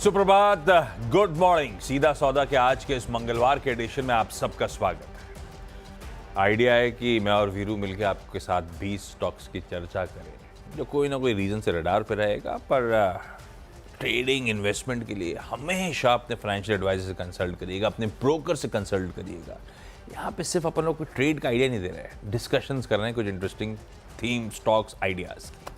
सुप्रभात, good morning. सीधा सौदा के आज के इस मंगलवार के एडिशन में आप सबका स्वागत है। आइडिया है कि मैं और वीरू मिलकर आपके साथ 20 स्टॉक्स की चर्चा करें जो कोई ना कोई रीजन से रडार पे रहेगा, पर ट्रेडिंग इन्वेस्टमेंट के लिए हमेशा अपने फाइनेंशियल एडवाइजर से कंसल्ट करिएगा, अपने ब्रोकर से कंसल्ट करिएगा। यहाँ पे सिर्फ अपन लोग कोई ट्रेड का आइडिया नहीं दे रहे हैं, डिस्कशंस कर रहे हैं कुछ इंटरेस्टिंग थीम, स्टॉक्स, आइडियाज की।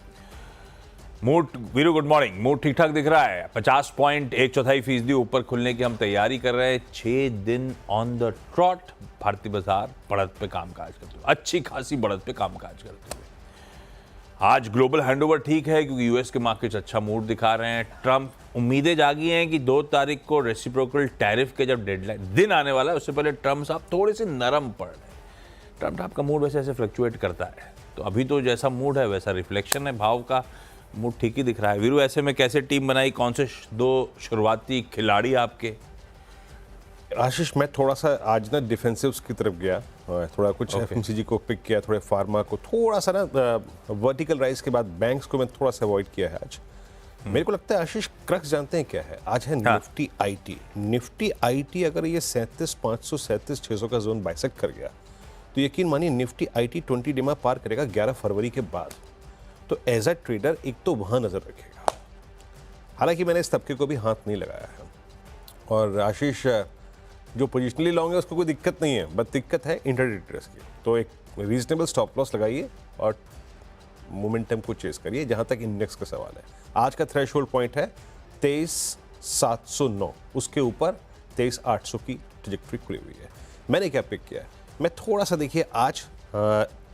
Mood Veeru, good morning. Mood ठीक ठाक दिख रहा है। 50.1 ऊपर खुलने की हम तैयारी कर रहे हैं। 6 दिन ऑन द ट्रॉट, भारतीय बाजार बढ़त पे कामकाज करते हुए, अच्छी खासी बढ़त पे कामकाज करते हुए। आज ग्लोबल हैंडओवर ठीक है क्योंकि यूएस के मार्केट्स अच्छा मूड दिखा रहे हैं। ट्रंप, उम्मीदें जागी हैं कि 2 तारीख को रेसिप्रोकल टैरिफ के जब डेडलाइन दिन आने वाला है, उससे पहले ट्रंप साहब थोड़े से नरम पड़ रहे हैं। ट्रंप साहब का मूड वैसे ऐसे फ्लक्चुएट करता है, तो अभी तो जैसा मूड है वैसा रिफ्लेक्शन है, भाव का मूड ठीक ही दिख रहा है। वीरू, ऐसे में कैसे टीम बनाई, कौन से 2 शुरुआती खिलाड़ी आपके? आशीष, मैं थोड़ा सा आज ना डिफेंसिव्स की तरफ गया, थोड़ा कुछ एफएमसीजी को पिक किया, थोड़े फार्मा को, थोड़ा सा ना वर्टिकल राइज के बाद बैंक्स को मैं थोड़ा सा अवॉइड किया है आज। मेरे को लगता है आशीष, क्रक्स जानते हैं क्या है? आज है निफ्टी आईटी। निफ्टी आईटी अगर ये 37,500 37,600 का जोन बाइसेक्ट कर गया तो यकीन मानिए निफ्टी आईटी 20 डिमा पार करेगा 11 फरवरी के बाद। तो एज अ ट्रेडर एक तो वहाँ नज़र रखेगा। हालांकि मैंने इस तबके को भी हाथ नहीं लगाया है। और आशीष, जो पोजिशनली लॉन्ग है उसको कोई दिक्कत नहीं है, बट दिक्कत है इंट्राडे ट्रेडर्स की। तो एक रीजनेबल स्टॉप लॉस लगाइए और मोमेंटम को चेस करिए। जहाँ तक इंडेक्स का सवाल है, आज का थ्रेशोल्ड पॉइंट है 23,709, उसके ऊपर 23,800 की ट्रैजेक्टरी खुली हुई है। मैंने क्या पिक किया है? मैं थोड़ा सा देखिए आज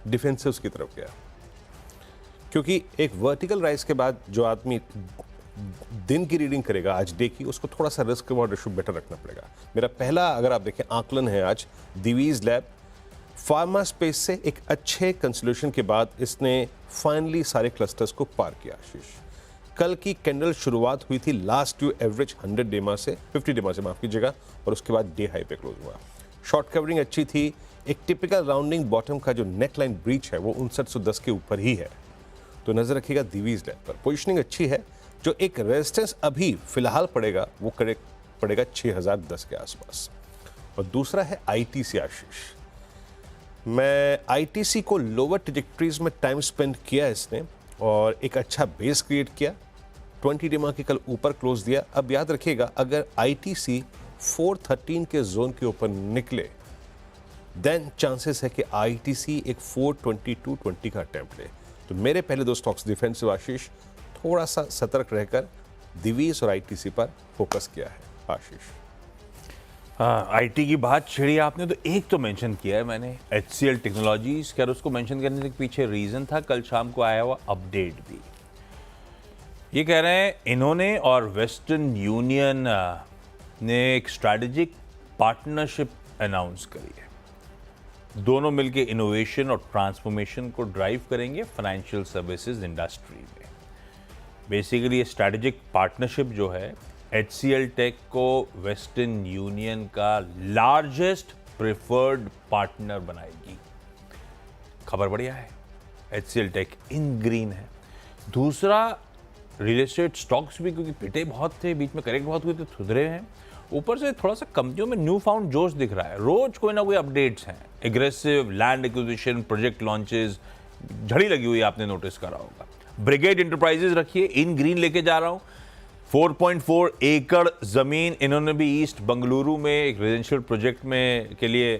डिफेंसिव्स की तरफ गया, क्योंकि एक वर्टिकल राइज के बाद जो आदमी दिन की रीडिंग करेगा आज डे की, उसको थोड़ा सा रिस्क रिवॉर्ड रेशियो बेटर रखना पड़ेगा। मेरा पहला, अगर आप देखें, आकलन है आज दिवीज लैब। फार्मा स्पेस से एक अच्छे कंसोलिडेशन के बाद इसने फाइनली सारे क्लस्टर्स को पार किया। आशीष, कल की कैंडल शुरुआत हुई थी लास्ट ड्यू एवरेज 100 डेमा से, 50 डेमा से माफ कीजिएगा, और उसके बाद डे हाई पे क्लोज हुआ। शॉर्ट कवरिंग अच्छी थी। एक टिपिकल राउंडिंग बॉटम का जो नेकलाइन ब्रीच है वो 5910 के ऊपर ही है, तो नजर रखिएगा दिवीज लैब पर। पोजीशनिंग अच्छी है। जो एक रेजिस्टेंस अभी फिलहाल पड़ेगा वो पड़ेगा 6010 के आसपास। और दूसरा है आईटीसी। आशीष, मैं आईटीसी को लोअर ट्रैजेक्टरीज में टाइम स्पेंड किया इसने, और एक अच्छा बेस क्रिएट किया। 20 डिमा की कल ऊपर क्लोज दिया। अब याद रखिएगा, अगर आईटीसी 413 के जोन के ऊपर निकले देन चांसेस है कि आईटीसी एक 422.20 का अटेम्प्ट ले। तो मेरे पहले 2 स्टॉक्स डिफेंसिव आशीष, थोड़ा सा सतर्क रहकर दिवीज और आईटीसी पर फोकस किया है। आशीष, आईटी की बात छिड़ी आपने, तो एक तो मेंशन किया है मैंने, एचसीएल टेक्नोलॉजीज। क्या उसको मेंशन करने के पीछे रीजन था? कल शाम को आया हुआ अपडेट भी ये कह रहे हैं, इन्होंने और वेस्टर्न यूनियन ने एक स्ट्रैटेजिक पार्टनरशिप अनाउंस करी है। दोनों मिलकर इनोवेशन और ट्रांसफॉर्मेशन को ड्राइव करेंगे फाइनेंशियल सर्विसेज इंडस्ट्री में। बेसिकली ये स्ट्रैटेजिक पार्टनरशिप जो है, एचसीएल टेक को वेस्टर्न यूनियन का लार्जेस्ट प्रेफर्ड पार्टनर बनाएगी। खबर बढ़िया है, एचसीएल टेक इन ग्रीन है। दूसरा, रियल एस्टेट स्टॉक्स भी क्योंकि पिटे बहुत थे, बीच में करेक्ट बहुत हुए थे, सुधरे हैं। ऊपर से थोड़ा सा कंपनियों में न्यू फाउंड जोश दिख रहा है। रोज कोई ना कोई अपडेट्स हैं, aggressive land acquisition, project launches, झड़ी लगी हुई, आपने नोटिस करा होगा। ब्रिगेड इंटरप्राइजेज रखिए, इन ग्रीन लेके जा रहा हूं। 4.4 एकड़ जमीन इन्होंने भी ईस्ट बंगलुरु में एक रेजिडेंशियल प्रोजेक्ट में के लिए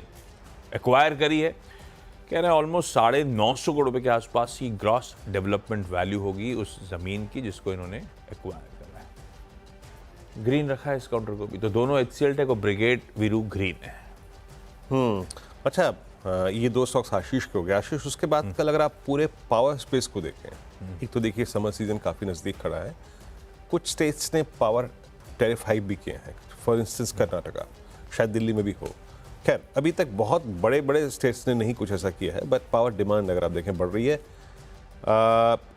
एक्वायर करी है। कह रहे हैं ऑलमोस्ट 950 करोड़ रुपए के आसपास की ग्रॉस डेवलपमेंट वैल्यू होगी उस जमीन की जिसको इन्होंने एक्वायर करा है। ग्रीन रखा है इस काउंटर को भी, तो दोनों एचसीएल टेक और ब्रिगेड वीरू ग्रीन है। अच्छा, ये 2 स्टॉक्स आशीष के हो गए। आशीष, उसके बाद कल अगर आप पूरे पावर स्पेस को देखें, एक तो देखिए समर सीजन काफ़ी नज़दीक खड़ा है। कुछ स्टेट्स ने पावर टैरिफ हाइक भी किए हैं, फॉर इंस्टेंस कर्नाटका, शायद दिल्ली में भी हो। खैर, अभी तक बहुत बड़े बड़े स्टेट्स ने नहीं कुछ ऐसा किया है, बट पावर डिमांड अगर आप देखें बढ़ रही है।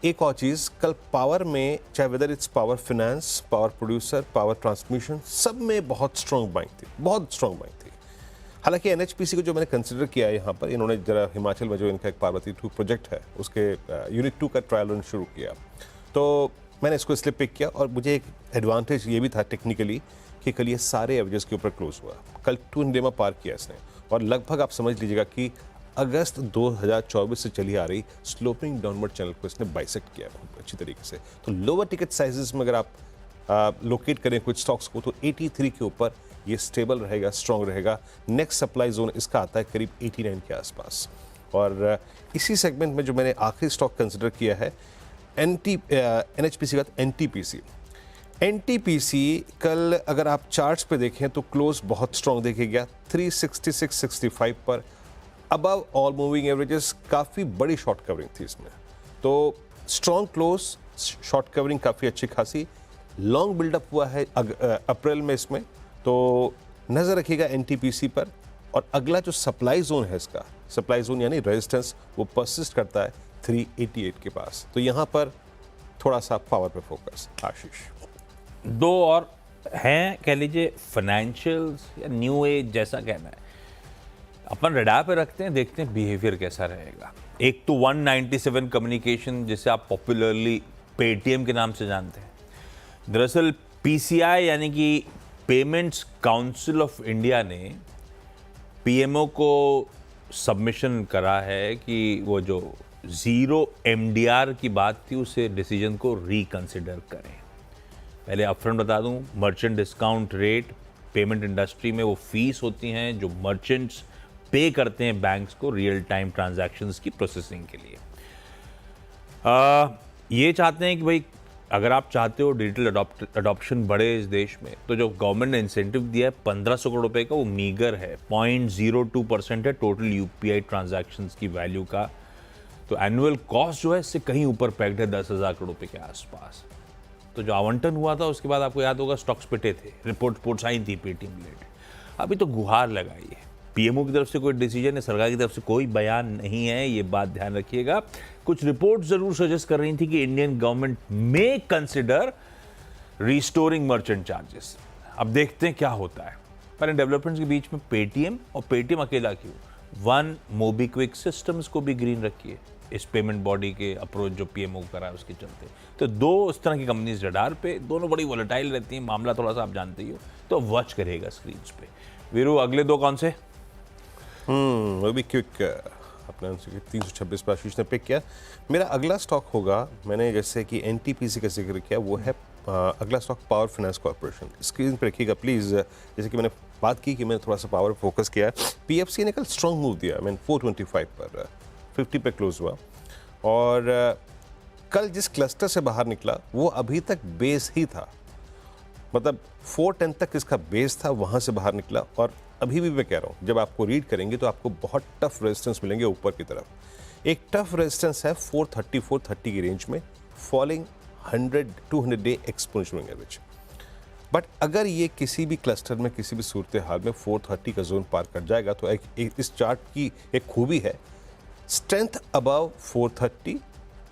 एक और चीज़, कल पावर में चाहे whether it's power finance, power producer, power transmission, सब में बहुत स्ट्रॉन्ग बाइंग थी, बहुत स्ट्रॉन्ग बाइंग थी। हालांकि एनएचपीसी को जो मैंने कंसिडर किया है यहाँ पर, इन्होंने जरा हिमाचल में जो इनका एक पार्वती 2 प्रोजेक्ट है उसके यूनिट 2 का ट्रायल रन शुरू किया, तो मैंने इसको इसलिए पिक किया और मुझे एक एडवांटेज ये भी था टेक्निकली कि कल ये सारे एवरेजेस के ऊपर क्लोज हुआ। कल 200 पार किया इसने और लगभग आप समझ लीजिएगा कि अगस्त 2024 से चली आ रही स्लोपिंग डाउनवर्ड चैनल को इसने बाइसेक्ट किया बहुत अच्छी तरीके से। तो लोअर टिकट साइजेस में अगर आप लोकेट करें कुछ स्टॉक्स को तो 83 के ऊपर ये स्टेबल रहेगा, स्ट्रॉन्ग रहेगा। नेक्स्ट सप्लाई जोन इसका आता है करीब 89 के आसपास। और इसी सेगमेंट में जो मैंने आखिरी स्टॉक कंसिडर किया है NHPC का NTPC। NTPC कल अगर आप चार्ट्स पे देखें तो क्लोज बहुत स्ट्रॉन्ग देखे गया 366.65 पर, अबव ऑल मूविंग एवरेजेस। काफ़ी बड़ी शॉर्ट कवरिंग थी इसमें, तो स्ट्रॉन्ग क्लोज, शॉर्ट कवरिंग काफ़ी अच्छी खासी, लॉन्ग बिल्डअप हुआ है अप्रैल में इसमें। तो नज़र रखिएगा NTPC पर। और अगला जो सप्लाई जोन है इसका, सप्लाई जोन यानी रेजिस्टेंस, वो परसिस्ट करता है 388 के पास। तो यहाँ पर थोड़ा सा पावर पे फोकस। आशीष, दो और हैं, कह लीजिए फाइनेंशियल्स या न्यू एज जैसा कहना है, अपन रडार पे रखते हैं, देखते हैं बिहेवियर कैसा रहेगा। एक तो 197 कम्युनिकेशन जिसे आप पॉपुलरली पेटीएम के नाम से जानते हैं। दरअसल PCI यानी कि पेमेंट्स काउंसिल ऑफ इंडिया ने PMO को सबमिशन करा है कि वो जो ज़ीरो MDR की बात थी उसे डिसीजन को रिकंसिडर करें। पहले अपफ्रंट बता दूं, merchant discount rate payment industry में वो फीस होती हैं जो मर्चेंट्स पे करते हैं बैंक्स को रियल टाइम ट्रांजैक्शंस की प्रोसेसिंग के लिए। ये चाहते हैं कि भाई अगर आप चाहते हो डिजिटल अडॉप्शन बढ़े इस देश में, तो जो गवर्नमेंट ने इंसेंटिव दिया है 1500 करोड़ रुपए का, वो मीगर है, 0.02% है टोटल UPI ट्रांजैक्शंस की वैल्यू का। तो एनुअल कॉस्ट जो है इससे कहीं ऊपर पैक्ड है 10,000 करोड़ रुपए के आसपास। तो जो आवंटन हुआ था उसके बाद आपको याद होगा स्टॉक्स पिटे थे, रिपोर्ट्स आई थी पेटीएम रिलेटेड। अभी तो गुहार लगाई है, PMO की तरफ से कोई डिसीजन है, सरकार की तरफ से कोई बयान नहीं है, ये बात ध्यान रखिएगा। कुछ रिपोर्ट जरूर सजेस्ट कर रही थी कि इंडियन गवर्नमेंट में कंसिडर रिस्टोरिंग मर्चेंट चार्जेस। अब देखते हैं क्या होता है। पर इन डेवलपमेंट्स के बीच में पेटीएम और पेटीएम अकेला क्यों, वन मोबीक्विक सिस्टम्स को भी ग्रीन रखिए इस पेमेंट बॉडी के अप्रोच जो PMO करा है उसके चलते। तो दो इस तरह की कंपनीज रडार पे, दोनों बड़ी वोलेटाइल रहती हैं, मामला थोड़ा सा आप जानते ही हो, तो वॉच करेगा स्क्रीन पे। वीरू, अगले दो कौन से? वो भी क्विक अपना 326 पर आशीष ने पिक किया। मेरा अगला स्टॉक होगा, मैंने जैसे कि NTPC का जिक्र किया, वो है अगला stock power finance corporation. Screen पर रखिएगा प्लीज़। जैसे कि मैंने बात की कि मैंने थोड़ा सा पावर फोकस किया। PFC ने कल स्ट्रॉन्ग मूव दिया, मैंने 425 पर 50 पे क्लोज हुआ। और कल जिस क्लस्टर से बाहर निकला वो अभी तक बेस ही था, मतलब 410 तक इसका बेस था, वहाँ से बाहर निकला। और अभी भी मैं कह रहा हूँ, जब आपको रीड करेंगे तो आपको बहुत टफ रेजिस्टेंस मिलेंगे ऊपर की तरफ। एक टफ रेजिस्टेंस है 430 की रेंज में, falling 100-200 day exponential average. But अगर ये किसी भी क्लस्टर में किसी भी सूरत हाल में 430 का जोन पार कर जाएगा तो एक इस चार्ट की एक खूबी है, स्ट्रेंथ अबव 430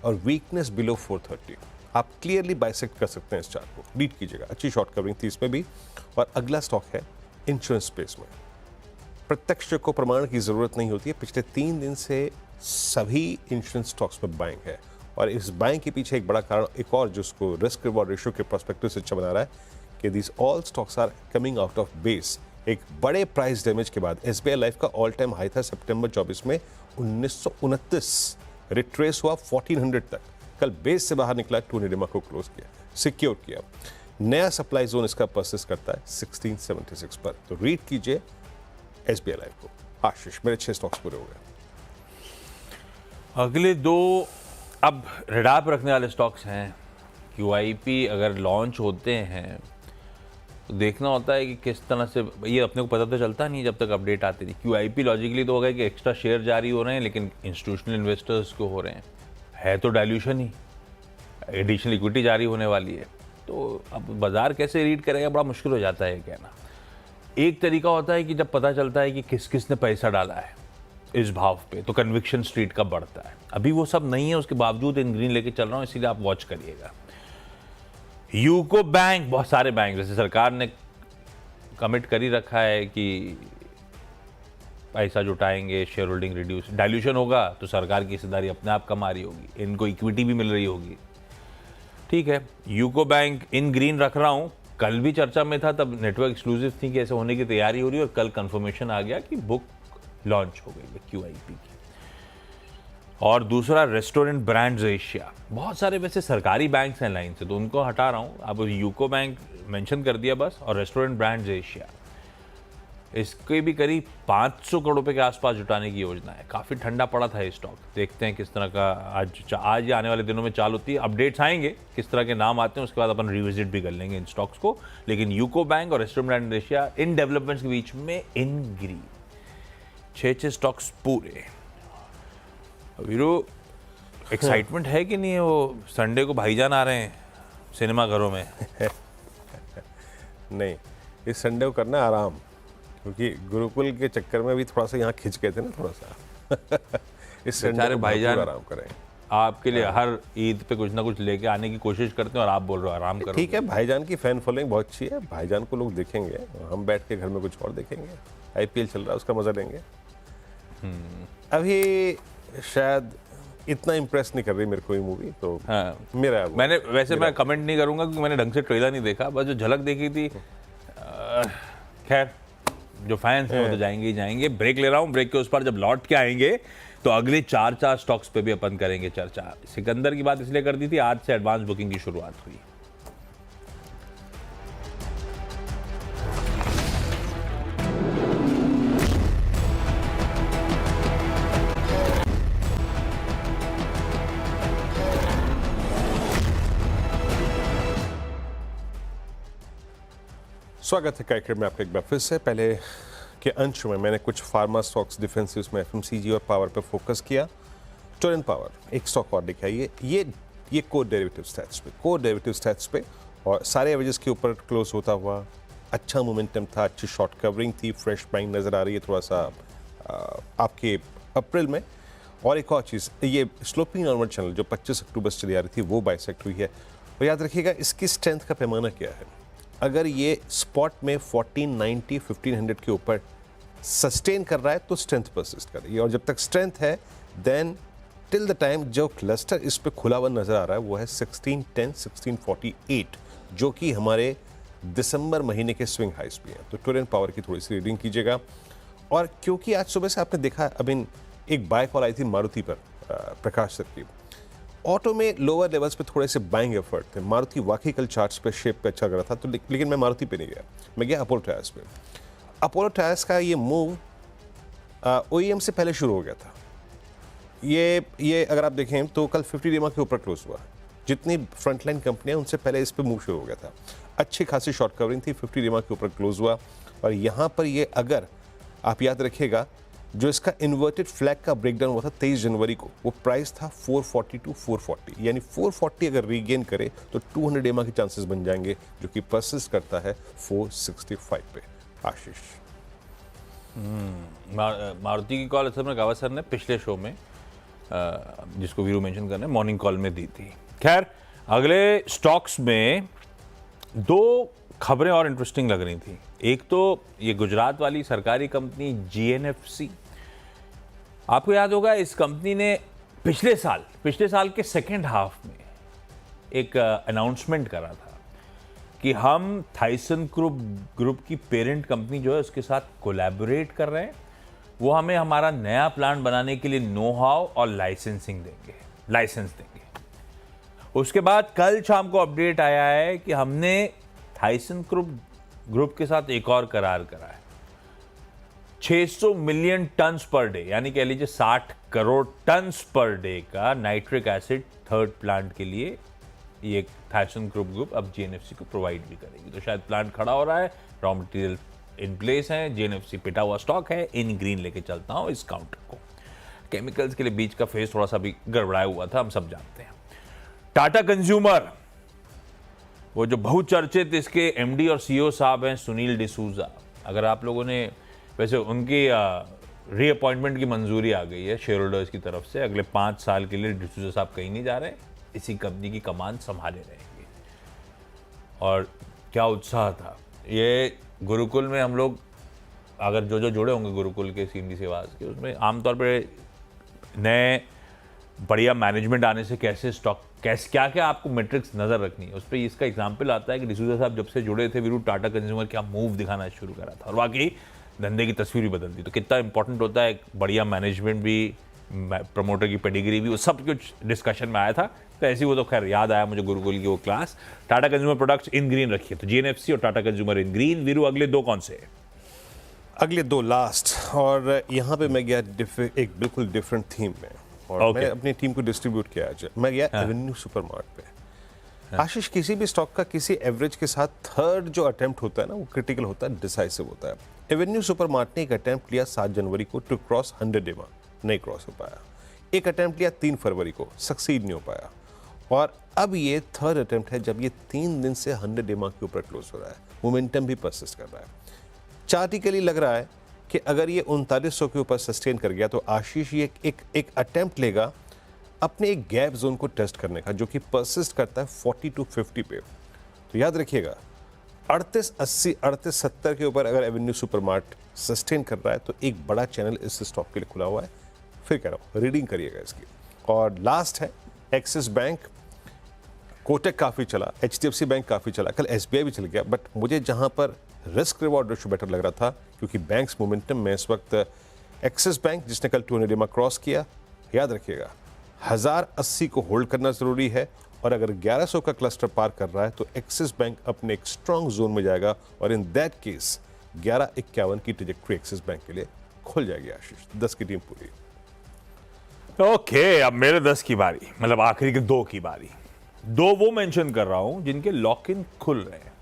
और वीकनेस बिलो 430। आप क्लियरली बाइसेक्ट कर सकते हैं इस चार्ट को, रीड कीजिएगा। अच्छी शॉर्ट कवरिंग थी इसमें भी। और अगला स्टॉक है इंश्योरेंस स्पेस में। प्रत्यक्ष को प्रमाण की ज़रूरत नहीं होती है, पिछले 3 दिन से सभी इंश्योरेंस स्टॉक्स में बाइंग है। और इस बाइंग के पीछे एक बड़ा कारण एक और, जो उसको रिस्क रिवॉर्ड रेशियो के पर्सपेक्टिव से अच्छा बना रहा है, कि this all stocks are coming out of base. एक बड़े प्राइस डैमेज के बाद SBI लाइफ का ऑल टाइम हाई था सितंबर 24 में 1929, रिट्रेस हुआ 1400 तक। कल बेस से बाहर निकला, 200 को क्लोज किया, सिक्योर किया। नया सप्लाई जोन इसका परसिस्ट करता है 1676 पर। तो रीड कीजिए SBI लाइफ को। आशीष, मेरे 6 स्टॉक्स पूरे हो गए। अगले दो अब रडार पर रखने वाले स्टॉक्स हैं। QIP अगर लॉन्च होते हैं तो देखना होता है कि किस तरह से, ये अपने को पता तो चलता नहीं जब तक अपडेट आती नहीं। QIP लॉजिकली तो होगा कि एक्स्ट्रा शेयर जारी हो रहे हैं, लेकिन इंस्टीट्यूशनल इन्वेस्टर्स को हो रहे हैं, तो डाइल्यूशन ही, एडिशनल इक्विटी जारी होने वाली है। तो अब बाजार कैसे रीड करेगा, बड़ा मुश्किल हो जाता है कहना। एक तरीका होता है कि जब पता चलता है कि किस किस ने पैसा डाला है इस भाव पे, तो कन्विक्शन स्ट्रीट का बढ़ता है। अभी वो सब नहीं है, उसके बावजूद इन ग्रीन लेके चल रहा हूँ, इसीलिए आप वॉच करिएगा। यूको बैंक, बहुत सारे बैंक, जैसे सरकार ने कमिट कर ही रखा है कि पैसा जुटाएंगे, शेयर होल्डिंग रिड्यूस, डाइल्यूशन होगा तो सरकार की हिस्सेदारी अपने आप कम आ रही होगी, इनको इक्विटी भी मिल रही होगी। ठीक है, यूको बैंक इन ग्रीन रख रहा हूँ। कल भी चर्चा में था, तब नेटवर्क एक्सक्लूसिव थी कि ऐसे होने की तैयारी हो रही है, और कल कंफर्मेशन आ गया कि बुक लॉन्च हो गई है QIP की। और दूसरा रेस्टोरेंट ब्रांड्स एशिया, बहुत सारे वैसे सरकारी बैंक्स हैं लाइन से, तो उनको हटा रहा हूँ। अब यूको बैंक मेंशन कर दिया बस, और रेस्टोरेंट ब्रांड्स एशिया, इसके भी करीब 500 करोड़ रुपए के आसपास जुटाने की योजना है। काफ़ी ठंडा पड़ा था ये स्टॉक, देखते हैं किस तरह का आज या आने वाले दिनों में चाल होती है। अपडेट्स आएंगे किस तरह के नाम आते हैं, उसके बाद अपन रिविजिट भी कर लेंगे इन स्टॉक्स को। लेकिन यूको बैंक और रेस्टोरेंट ब्रांड एशिया इन डेवलपमेंट्स के बीच में इन ग्रीन 6 स्टॉक्स पूरे। वीरू, एक्साइटमेंट है कि नहीं है? वो संडे को भाईजान आ रहे हैं सिनेमा घरों में। नहीं, इस संडे को करना है आराम, क्योंकि गुरुकुल के चक्कर में भी थोड़ा सा यहाँ खिंच गए थे ना थोड़ा सा। इस संडे बेचारे को भाईजान भरपूर आराम करें। आपके लिए हर ईद पे कुछ ना कुछ लेके आने की कोशिश करते हैं, और आप बोल रहे हो आराम करो। ठीक है, भाईजान की फैन फॉलोइंग बहुत अच्छी है, भाईजान को लोग देखेंगे, हम बैठ के घर में कुछ और देखेंगे। IPL चल रहा है, उसका मजा लेंगे। अभी शायद इतना इम्प्रेस नहीं कर रही मेरे को ये मूवी, तो हाँ, मेरा मैं कमेंट नहीं करूंगा, क्योंकि मैंने ढंग से ट्रेलर नहीं देखा, बस जो झलक देखी थी। खैर, जो फैंस हैं वो तो जाएंगे ही जाएंगे। ब्रेक ले रहा हूँ, ब्रेक के उस पर जब लौट के आएंगे तो अगले 4 स्टॉक्स पे भी अपन करेंगे चर्चा। सिकंदर की बात इसलिए कर दी थी, आज से एडवांस बुकिंग की शुरुआत हुई। स्वागत है कार्यक्रम में आपका एक बार फिर से। पहले के अंश में मैंने कुछ फार्मा स्टॉक्स, डिफेंसिव्स में FMCG और पावर पे फोकस किया। टोरेंट पावर एक स्टॉक और दिखाइए, ये कोर डेरिवेटिव स्टैट्स पे और सारे एवरेजेस के ऊपर क्लोज होता हुआ अच्छा मोमेंटम था, अच्छी शॉर्ट कवरिंग थी, फ्रेश बाइंग नज़र आ रही है थोड़ा सा आपके अप्रैल में। और एक और चीज़, ये स्लोपिंग नॉर्मल चैनल जो 25 अक्टूबर से चली आ रही थी वो बाइसेक्ट हुई है। और याद रखिएगा इसकी स्ट्रेंथ का पैमाना क्या है। अगर ये स्पॉट में 1490 1500 के ऊपर सस्टेन कर रहा है तो स्ट्रेंथ परसिस्ट कर रही है, और जब तक स्ट्रेंथ है देन टिल द टाइम जो क्लस्टर इस पे खुला हुआ नजर आ रहा है वो है 1610 1648, जो कि हमारे दिसंबर महीने के स्विंग हाइस भी है। तो टोरेंट पावर की थोड़ी सी रीडिंग कीजिएगा। और क्योंकि आज सुबह से आपने देखा अभी एक बाय कॉल आई थी मारुति पर, प्रकाश सर की, ऑटो में लोअर लेवल्स पे थोड़े से बाइंग एफर्ट थे। मारुति वाकई कल चार्ट्स पे शेप पे अच्छा कर रहा था, तो लेकिन मैं मारुति पे नहीं गया, मैं गया अपोलो टायर्स पे। अपोलो टायर्स का ये मूव OEM से पहले शुरू हो गया था। ये अगर आप देखें तो कल 50 DMA के ऊपर क्लोज हुआ। जितनी फ्रंटलाइन कंपनियां उनसे पहले इस पे मूव शुरू हो गया था। अच्छी खासी शॉर्ट कवरिंग थी, 50 DMA के ऊपर क्लोज हुआ। और यहाँ पर ये, अगर आप याद रखिएगा, जो इसका इन्वर्टेड फ्लैग का ब्रेकडाउन हुआ था 23 जनवरी को, वो प्राइस था 440 to 440, यानी 440 अगर रीगेन करे तो 200 DMA के चांसेस बन जाएंगे, जो कि परसिस्ट करता है 465 पे। आशीष, मारुति की कॉल असल में गावा सर ने पिछले शो में, जिसको वीरू मेंशन करने, मॉर्निंग कॉल में दी थी। खैर, अगले स्टॉक्स में 2 खबरें और इंटरेस्टिंग लग रही थी। एक तो ये गुजरात वाली सरकारी कंपनी GNFC, आपको याद होगा इस कंपनी ने पिछले साल के सेकेंड हाफ में एक अनाउंसमेंट करा था कि हम थाइसन ग्रुप की पेरेंट कंपनी जो है उसके साथ कोलैबोरेट कर रहे हैं, वो हमें हमारा नया प्लांट बनाने के लिए नो हाउ और लाइसेंस देंगे। उसके बाद कल शाम को अपडेट आया है कि हमने थाइसन ग्रुप के साथ एक और करार करा है। 600 मिलियन टन्स पर डे, यानी कह लीजिए 60 करोड़ टन्स पर डे का नाइट्रिक एसिड थर्ड प्लांट के लिए ये थाइसन ग्रुप अब GNFC को प्रोवाइड भी करेगी। तो शायद प्लांट खड़ा हो रहा है, रॉ मटेरियल इन प्लेस है, GNFC पिटा हुआ स्टॉक है, इन ग्रीन लेके चलता हूं इस काउंटर को। केमिकल्स के लिए बीच का फेस थोड़ा सा भी गड़बड़ाया हुआ था, हम सब जानते हैं। टाटा कंज्यूमर, वो जो बहुचर्चित इसके MD और CEO साहब हैं सुनील डिसूजा, अगर आप लोगों ने, वैसे उनकी रीअपॉइंटमेंट की मंजूरी आ गई है शेयर होल्डर्स की तरफ से। अगले 5 साल के लिए डिसूजा साहब कहीं नहीं जा रहे, इसी कंपनी की कमान संभाले रहेंगे। और क्या उत्साह था ये गुरुकुल में। हम लोग अगर जो जुड़े होंगे गुरुकुल के CMD सेवास के, उसमें आमतौर पर नए बढ़िया मैनेजमेंट आने से कैसे स्टॉक कैसे क्या क्या आपको मेट्रिक्स नजर रखनी है उस पर इसका एग्जाम्पल आता है कि डिसूजा साहब जब से जुड़े थे वीरू टाटा कंज्यूमर क्या मूव दिखाना शुरू करा था और वाकई धंधे की तस्वीर भी बदल दी। तो कितना इंपॉर्टेंट होता है एक बढ़िया मैनेजमेंट भी, प्रमोटर की पेडिग्री भी, वो सब कुछ डिस्कशन में आया था। तो ऐसी वो तो खैर याद आया मुझे गुरुकुल की वो class. Tata consumer products in green रखिए, तो जीएनएफसी और Tata consumer in green. Veeru अगले दो कौन से? अगले दो लास्ट, और यहाँ पे मैं गया एक बिल्कुल डिफरेंट थीम में, और Okay. मैंने अपनी टीम को डिस्ट्रीब्यूट किया आज। मैं गया एवेन्यू सुपरमार्ट पे। आशीष, किसी भी स्टॉक का किसी एवरेज के साथ थर्ड जो अटेम्प्ट होता है ना, वो क्रिटिकल होता है, डिसाइसिव होता है। एवेन्यू सुपरमार्ट ने एक अटेम्प्ट लिया 7 जनवरी को टू क्रॉस 100 EMA, नहीं क्रॉस हो पाया। एक अटेम्प्ट लिया 3 फरवरी को, सक्सीड नहीं हो पाया। और अब ये थर्ड अटेम्प्ट है जब ये 3 दिन से 100 EMA के ऊपर क्लोज हो रहा है, मोमेंटम भी परसिस्ट कर रहा है। चार्टिकली लग रहा है कि अगर ये 3900 के ऊपर सस्टेन कर गया तो आशीष ये एक अटेम्प्ट लेगा अपने एक गैप जोन को टेस्ट करने का, जो कि परसिस्ट करता है 40 to 50 पे। तो याद रखिएगा 3880 3870 के ऊपर अगर एवेन्यू सुपरमार्ट सस्टेन कर रहा है तो एक बड़ा चैनल इस स्टॉक के लिए खुला हुआ है। फिर कह रहा हूँ रीडिंग करिएगा इसकी। और लास्ट है एक्सिस बैंक। कोटक काफ़ी चला, HDFC बैंक काफ़ी चला, कल SBI भी चल गया, बट मुझे जहाँ पर रिस्क रिवॉर्ड रेशो बेटर लग रहा था, क्योंकि बैंक्स मोमेंटम में इस वक्त एक्सिस बैंक जिसने कल 200 EMA क्रॉस किया, याद रखिएगा 1080 को होल्ड करना ज़रूरी है, और अगर 1100 का क्लस्टर पार कर रहा है तो एक्सिस बैंक अपने एक स्ट्रॉन्ग जोन में जाएगा, और इन दैट केस 1151 की ट्रेजेक्टरी एक्सिस बैंक के लिए खुल जाएगी। आशीष 10 की टीम पूरी। ओके, अब मेरे 10 की बारी, मतलब आखिरी के 2 की बारी। 2 वो मेंशन कर रहा हूं जिनके लॉक इन खुल रहे हैं।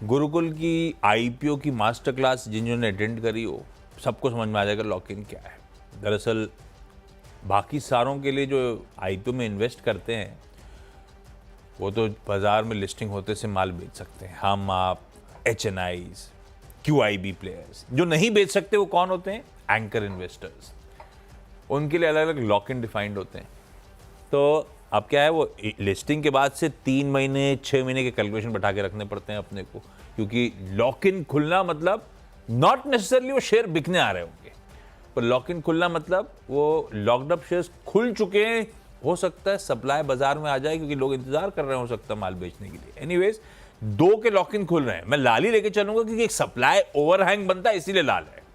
गुरुकुल की आईपीओ की मास्टर क्लास जिन्होंने अटेंड करी हो, सबको समझ में आ जाएगा लॉक इन क्या है। दरअसल बाकी सारों के लिए जो आईपीओ में इन्वेस्ट करते हैं वो तो बाजार में लिस्टिंग होते से माल बेच सकते हैं। हम, आप, HNIs, QIB प्लेयर्स। जो नहीं बेच सकते वो कौन होते हैं? Anchor investors. उनके लिए अलग अलग लॉक इन डिफाइंड होते हैं। तो अब क्या है, वो लिस्टिंग के बाद से 3 महीने 6 महीने के कैलकुलेशन बैठा के रखने पड़ते हैं अपने को, क्योंकि लॉक इन खुलना मतलब नॉट नेसेसरली वो शेयर बिकने आ रहे होंगे, पर लॉक इन खुलना मतलब वो लॉक्ड अप शेयर्स खुल चुके हैं, हो सकता है सप्लाई बाजार में आ जाए क्योंकि लोग इंतजार कर रहे हो सकता है माल बेचने के लिए। एनीवेज 2 के लॉक इन खुल रहे हैं। मैं लाल ही लेके चलूंगा क्योंकि एक सप्लाई ओवरहैंग बनता है, इसीलिए लाल है,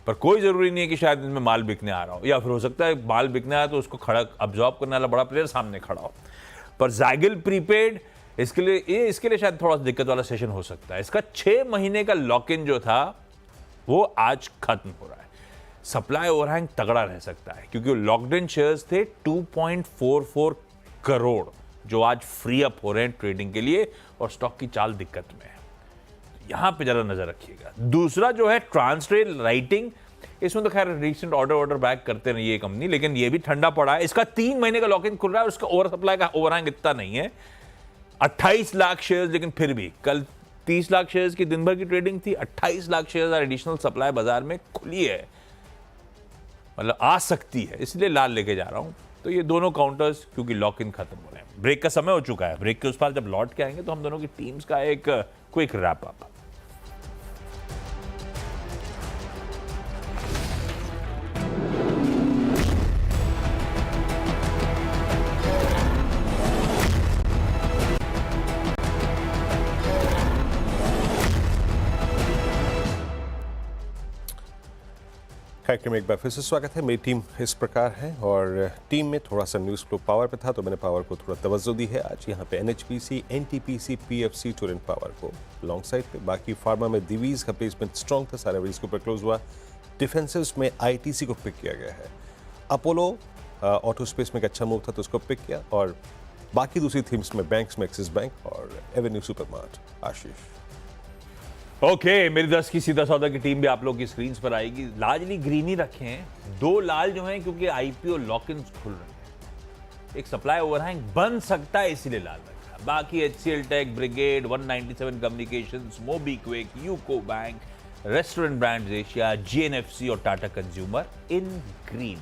पर कोई जरूरी नहीं है कि शायद इनमें माल बिकने आ रहा हो, या फिर हो सकता है माल बिकने आया तो उसको खड़ा अब्जॉर्ब करने वाला बड़ा प्लेयर सामने खड़ा हो। पर जाइगल प्रीपेड इसके लिए शायद थोड़ा सा दिक्कत वाला सेशन हो सकता है। इसका 6 महीने का लॉक इन जो था वो आज खत्म हो रहा है। सप्लाई ओवरहैंग तगड़ा रह सकता है क्योंकि लॉक्ड इन शेयर्स थे 2.44 करोड़ जो आज फ्री अप हो रहे हैं ट्रेडिंग के लिए, और स्टॉक की चाल दिक्कत में है। यहां पे जरा नजर रखिएगा। दूसरा जो है ट्रांसट्रेल राइटिंग, इसमें तो खैर रिसेंट ऑर्डर बैक करते रही है कंपनी, लेकिन ये भी ठंडा पड़ा है। इसका 3 महीने का लॉक इन खुल रहा है, उसका ओवर सप्लाई का ओवरहैंग इतना नहीं है। 28 लाख शेयर्स, लेकिन फिर भी कल 30 लाख शेयर्स की दिन भर की ट्रेडिंग थी। 28 लाख शेयर्स एडिशनल सप्लाई बाजार में खुली है, मतलब आ सकती है, इसलिए लाल लेके जा रहा हूं। तो ये दोनों काउंटर्स क्योंकि लॉक इन खत्म हो रहे हैं। ब्रेक का समय हो चुका है। ब्रेक के उस पार जब लौट के आएंगे तो हम दोनों की टीम्स का एक क्विक रैप अप। कार्यक्रम में एक बार फिर से स्वागत है। मेरी टीम इस प्रकार है, और टीम में थोड़ा सा न्यूज़ फ्लो पावर पे था तो मैंने पावर को थोड़ा तवज्जो दी है। आज यहाँ पे NHPC, NTPC, PFC, Torrent power को लॉन्ग साइड पे। बाकी फार्मा में दिवीज का प्लेसमेंट स्ट्रॉन्ग था, सारे वेज के ऊपर क्लोज हुआ। डिफेंसिव्स में ITC को पिक किया गया है। अपोलो ऑटो स्पेस में एक अच्छा मूव था तो उसको पिक किया, और बाकी दूसरी थीम्स में बैंक्स में एक्सिस बैंक और एवेन्यू सुपरमार्ट। आशीष ओके, मेरी 10 की सीधा सौदा की टीम भी आप लोग की स्क्रीन पर आएगी। लार्जली ग्रीन ही रखे हैं, 2 लाल जो हैं क्योंकि आईपीओ लॉक इन खुल रहे हैं, एक सप्लाई ओवरहैंग बन सकता है इसीलिए लाल रखा। बाकी HCL tech, Brigade, 197 communications, MobiKwik, UCO bank, restaurant brands Asia, GNFC और टाटा कंज्यूमर इन ग्रीन।